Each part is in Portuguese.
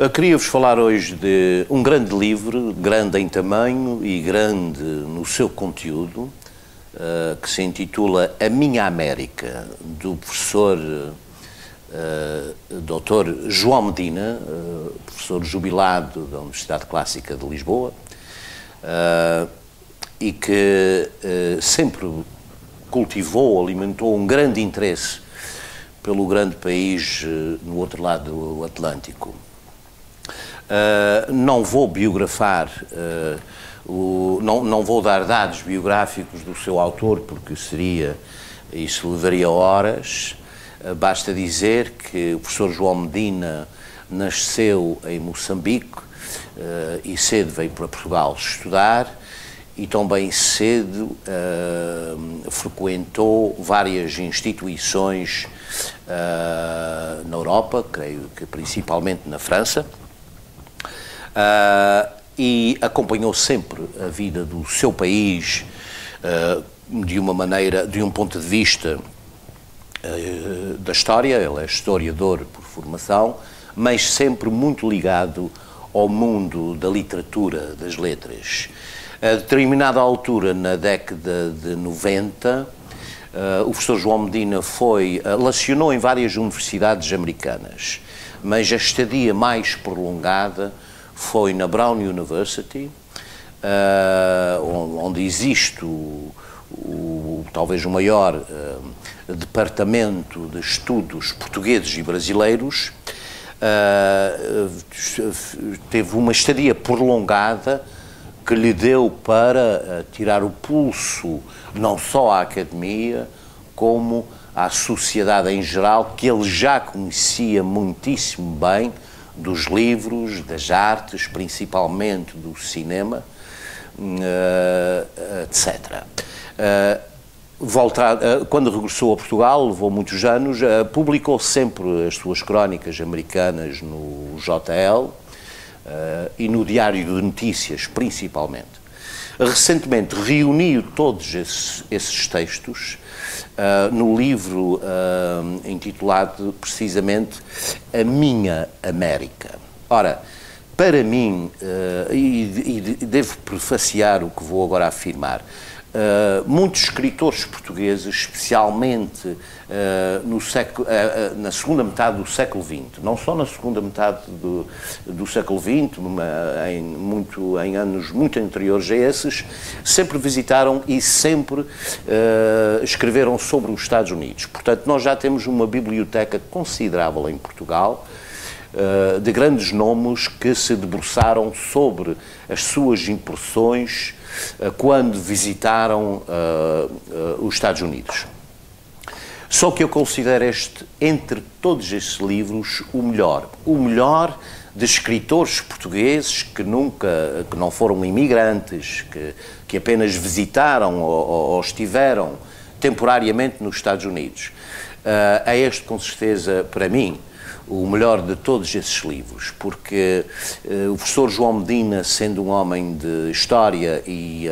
Queria-vos falar hoje de um grande livro, grande em tamanho e grande no seu conteúdo, que se intitula A Minha América, do professor Dr. João Medina, professor jubilado da Universidade Clássica de Lisboa, e que sempre cultivou, alimentou um grande interesse pelo grande país no outro lado do Atlântico. Não vou biografar, não vou dar dados biográficos do seu autor, porque isso levaria horas. Basta dizer que o professor João Medina nasceu em Moçambique e cedo veio para Portugal estudar, e também cedo frequentou várias instituições na Europa, creio que principalmente na França, e acompanhou sempre a vida do seu país de uma maneira, de um ponto de vista da história. Ele é historiador por formação, mas sempre muito ligado ao mundo da literatura, das letras. A determinada altura, na década de 90, o professor João Medina lecionou em várias universidades americanas, mas a estadia mais prolongada foi na Brown University, onde existe talvez o maior departamento de estudos portugueses e brasileiros. Teve uma estadia prolongada que lhe deu para tirar o pulso não só à academia, como à sociedade em geral, que ele já conhecia muitíssimo bem, dos livros, das artes, principalmente do cinema, etc. Quando regressou a Portugal, levou muitos anos, publicou sempre as suas crónicas americanas no JL e no Diário de Notícias, principalmente. Recentemente reuniu todos esses textos no livro intitulado precisamente A Minha América. Ora, para mim, e devo prefaciar o que vou agora afirmar, muitos escritores portugueses, especialmente na segunda metade do século XX, não só na segunda metade do século XX, em anos muito anteriores a esses, sempre visitaram e sempre escreveram sobre os Estados Unidos. Portanto, nós já temos uma biblioteca considerável em Portugal, de grandes nomes que se debruçaram sobre as suas impressões quando visitaram os Estados Unidos. Só que eu considero entre todos estes livros, o melhor de escritores portugueses que não foram imigrantes, que apenas visitaram ou estiveram temporariamente nos Estados Unidos. É este, com certeza, para mim, o melhor de todos esses livros, porque o professor João Medina, sendo um homem de história e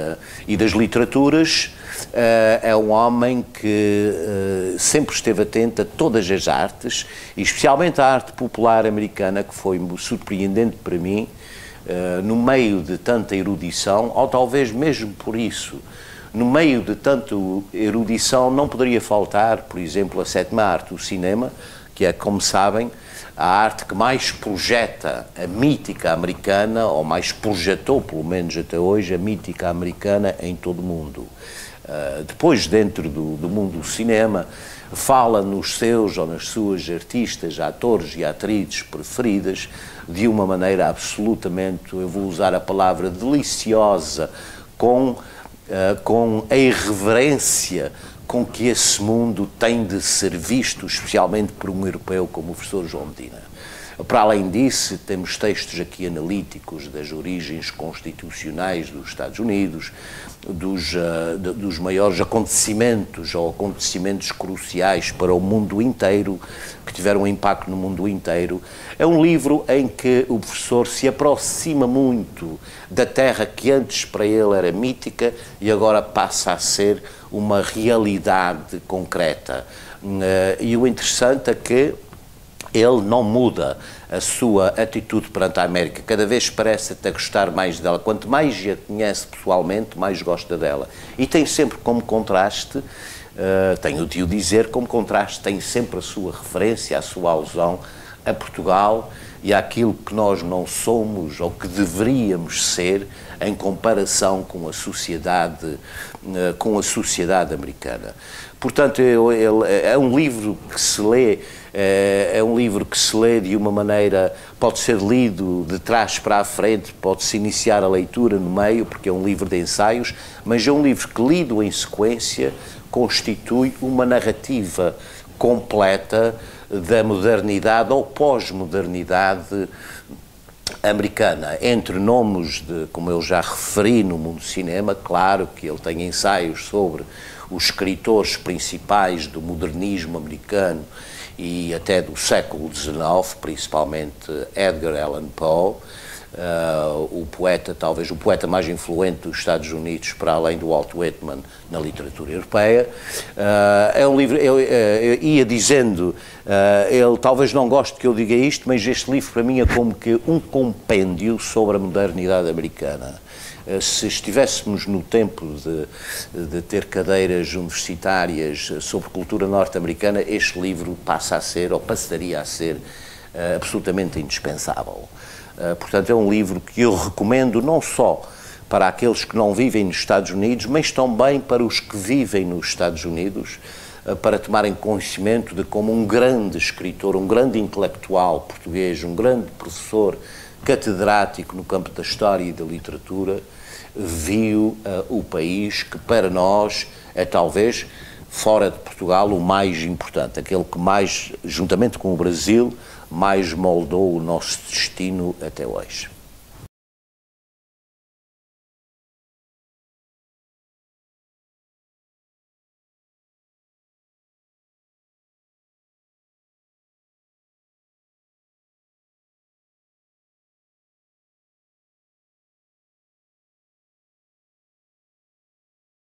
das literaturas, é um homem que sempre esteve atento a todas as artes, e especialmente a arte popular americana, que foi surpreendente para mim, no meio de tanta erudição, ou talvez mesmo por isso, no meio de tanta erudição, não poderia faltar, por exemplo, a sétima arte, o cinema, que é, como sabem, a arte que mais projeta a mítica americana, ou mais projetou, pelo menos até hoje, a mítica americana em todo o mundo. Depois, dentro do mundo do cinema, fala nos seus ou nas suas artistas, atores e atrizes preferidas, de uma maneira absolutamente, eu vou usar a palavra deliciosa, com a irreverência com que esse mundo tem de ser visto, especialmente por um europeu como o professor João Medina. Para além disso, temos textos aqui analíticos das origens constitucionais dos Estados Unidos, dos maiores acontecimentos ou acontecimentos cruciais para o mundo inteiro, que tiveram um impacto no mundo inteiro. É um livro em que o professor se aproxima muito da terra que antes para ele era mítica e agora passa a ser uma realidade concreta. E o interessante é que ele não muda a sua atitude perante a América, cada vez parece até gostar mais dela. Quanto mais a conhece pessoalmente, mais gosta dela. E tem sempre como contraste, tenho de o dizer, como contraste, tem sempre a sua referência, a sua alusão a Portugal e àquilo que nós não somos ou que deveríamos ser em comparação com a sociedade americana. Portanto, é um livro que se lê, de uma maneira, pode ser lido de trás para a frente, pode-se iniciar a leitura no meio, porque é um livro de ensaios, mas é um livro que, lido em sequência, constitui uma narrativa completa da modernidade ou pós-modernidade americana, entre nomes de, como eu já referi no mundo do cinema, claro que ele tem ensaios sobre os escritores principais do modernismo americano e até do século XIX, principalmente Edgar Allan Poe, o poeta, talvez o poeta mais influente dos Estados Unidos, para além do Walt Whitman, na literatura europeia. É um livro, eu ia dizendo, ele talvez não goste que eu diga isto, mas este livro para mim é como que um compêndio sobre a modernidade americana. Se estivéssemos no tempo de ter cadeiras universitárias sobre cultura norte-americana, este livro passa a ser, ou passaria a ser, absolutamente indispensável. Portanto, é um livro que eu recomendo não só para aqueles que não vivem nos Estados Unidos, mas também para os que vivem nos Estados Unidos, para tomarem conhecimento de como um grande escritor, um grande intelectual português, um grande professor catedrático no campo da história e da literatura, viu o país que para nós é talvez, fora de Portugal, o mais importante, aquele que mais, juntamente com o Brasil, mais moldou o nosso destino até hoje.